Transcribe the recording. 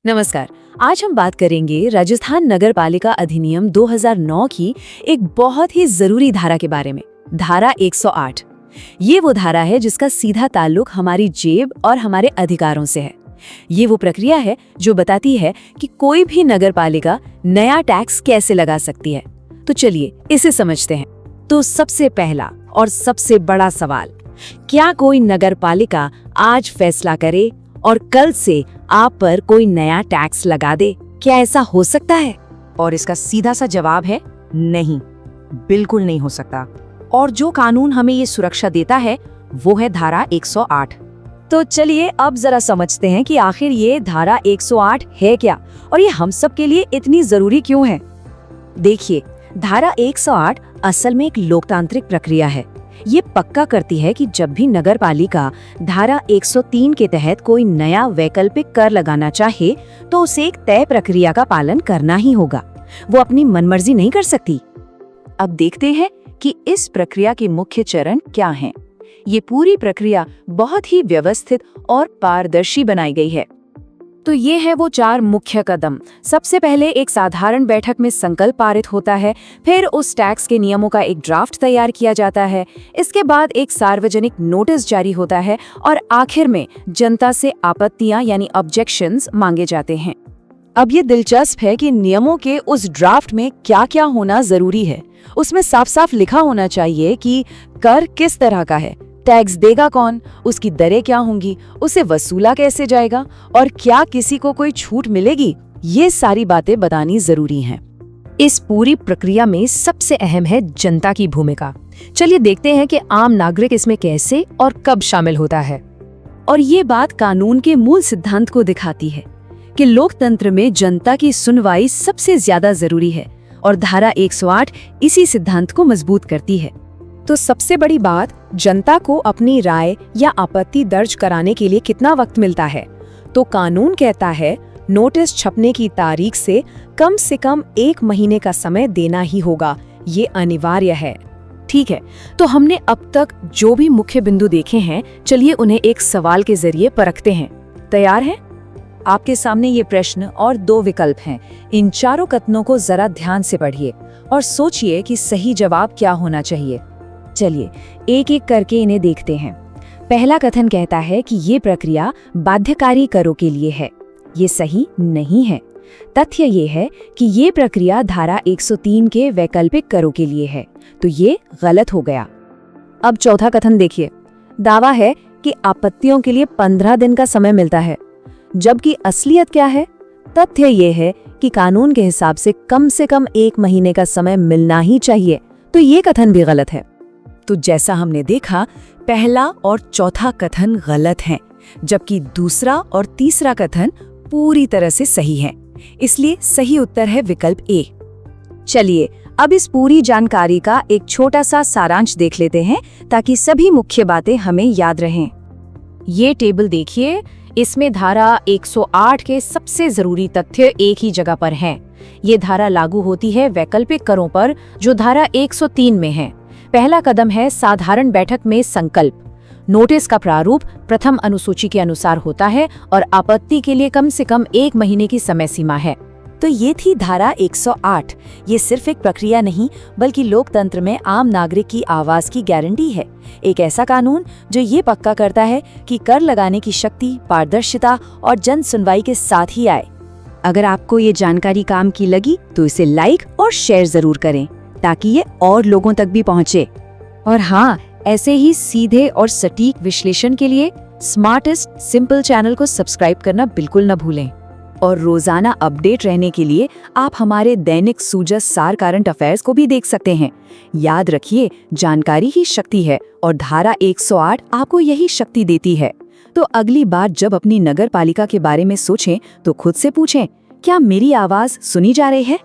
नमस्कार। आज हम बात करेंगे राजस्थान नगर पालिका अधिनियम 2009 की एक बहुत ही जरूरी धारा के बारे में, धारा 108। ये वो धारा है जिसका सीधा ताल्लुक हमारी जेब और हमारे अधिकारों से है। ये वो प्रक्रिया है जो बताती है कि कोई भी नगर पालिका नया टैक्स कैसे लगा सकती है। तो चलिए इसे समझते हैं। तो सबसे पहला और सबसे बड़ा सवाल, क्या कोई नगर पालिका आज फैसला करे और कल से आप पर कोई नया टैक्स लगा दे? क्या ऐसा हो सकता है? और इसका सीधा सा जवाब है नहीं, बिल्कुल नहीं हो सकता। और जो कानून हमें ये सुरक्षा देता है वो है धारा 108। तो चलिए अब जरा समझते हैं कि आखिर ये धारा 108 है क्या और ये हम सब के लिए इतनी जरूरी क्यों है। देखिए, धारा 108 असल में एक लोकतांत्रिक प्रक्रिया है। ये पक्का करती है कि जब भी नगर पालिका धारा 103 के तहत कोई नया वैकल्पिक कर लगाना चाहे तो उसे एक तय प्रक्रिया का पालन करना ही होगा। वो अपनी मनमर्जी नहीं कर सकती। अब देखते हैं कि इस प्रक्रिया के मुख्य चरण क्या हैं। ये पूरी प्रक्रिया बहुत ही व्यवस्थित और पारदर्शी बनाई गई है। तो ये है वो 4 मुख्य कदम। सबसे पहले एक साधारण बैठक में संकल्प पारित होता है, फिर उस टैक्स के नियमों का एक ड्राफ्ट तैयार किया जाता है, इसके बाद एक सार्वजनिक नोटिस जारी होता है और आखिर में जनता से आपत्तियां यानी ऑब्जेक्शंस मांगे जाते हैं। अब ये दिलचस्प है कि नियमों के उस ड्राफ्ट में क्या क्या होना जरूरी है। उसमें साफ साफ लिखा होना चाहिए कि कर किस तरह का है, टैक्स देगा कौन, उसकी दरें क्या होंगी, उसे वसूला कैसे जाएगा और क्या किसी को कोई छूट मिलेगी। ये सारी बातें बतानी जरूरी हैं। इस पूरी प्रक्रिया में सबसे अहम है जनता की भूमिका। चलिए देखते हैं कि आम नागरिक इसमें कैसे और कब शामिल होता है। और ये बात कानून के मूल सिद्धांत को दिखाती है कि लोकतंत्र में जनता की सुनवाई सबसे ज्यादा जरूरी है और धारा 108 इसी सिद्धांत को मजबूत करती है। तो सबसे बड़ी बात, जनता को अपनी राय या आपत्ति दर्ज कराने के लिए कितना वक्त मिलता है? तो कानून कहता है नोटिस छपने की तारीख से कम 1 महीने का समय देना ही होगा। ये अनिवार्य है। ठीक है, तो हमने अब तक जो भी मुख्य बिंदु देखे हैं, चलिए उन्हें एक सवाल के जरिए परखते हैं। तैयार हैं? आपके सामने ये प्रश्न और 2 विकल्प हैं। इन चारों कथनों को जरा ध्यान से पढ़िए और सोचिए कि सही जवाब क्या होना चाहिए। चलिए एक एक करके इन्हें देखते हैं। पहला कथन कहता है कि ये प्रक्रिया बाध्यकारी करों के लिए है। ये सही नहीं है। तथ्य ये है कि ये प्रक्रिया धारा 103 के वैकल्पिक करों के लिए है, तो ये गलत हो गया। अब चौथा कथन देखिए। दावा है कि आपत्तियों के लिए 15 दिन का समय मिलता है, जबकि असलियत क्या है? तथ्य ये है कि कानून के हिसाब से कम 1 महीने का समय मिलना ही चाहिए, तो ये कथन भी गलत है। तो जैसा हमने देखा, पहला और चौथा कथन गलत हैं, जबकि दूसरा और तीसरा कथन पूरी तरह से सही हैं। इसलिए सही उत्तर है विकल्प ए। चलिए अब इस पूरी जानकारी का एक छोटा सा सारांश देख लेते हैं ताकि सभी मुख्य बातें हमें याद रहें। ये टेबल देखिए, इसमें धारा 108 के सबसे जरूरी तथ्य एक ही जगह पर हैं। ये धारा लागू होती है वैकल्पिक करों पर जो धारा 103 में है। पहला कदम है साधारण बैठक में संकल्प। नोटिस का प्रारूप प्रथम अनुसूची के अनुसार होता है और आपत्ति के लिए कम से कम 1 महीने की समय सीमा है। तो ये थी धारा 108। ये सिर्फ एक प्रक्रिया नहीं बल्कि लोकतंत्र में आम नागरिक की आवाज की गारंटी है। एक ऐसा कानून जो ये पक्का करता है कि कर लगाने की शक्ति, पारदर्शिता और जन सुनवाई के साथ ही आए। अगर आपको ये जानकारी काम की लगी तो इसे लाइक और शेयर जरूर करें ताकि ये और लोगों तक भी पहुंचे। और हाँ, ऐसे ही सीधे और सटीक विश्लेषण के लिए स्मार्टेस्ट सिंपल चैनल को सब्सक्राइब करना बिल्कुल न भूलें। और रोजाना अपडेट रहने के लिए आप हमारे दैनिक सूजस सार करंट अफेयर्स को भी देख सकते हैं। याद रखिए, जानकारी ही शक्ति है और धारा 108 आपको यही शक्ति देती है। तो अगली बार जब अपनी नगर पालिका के बारे में सोचें तो खुद से पूछें, क्या मेरी आवाज सुनी जा रही है?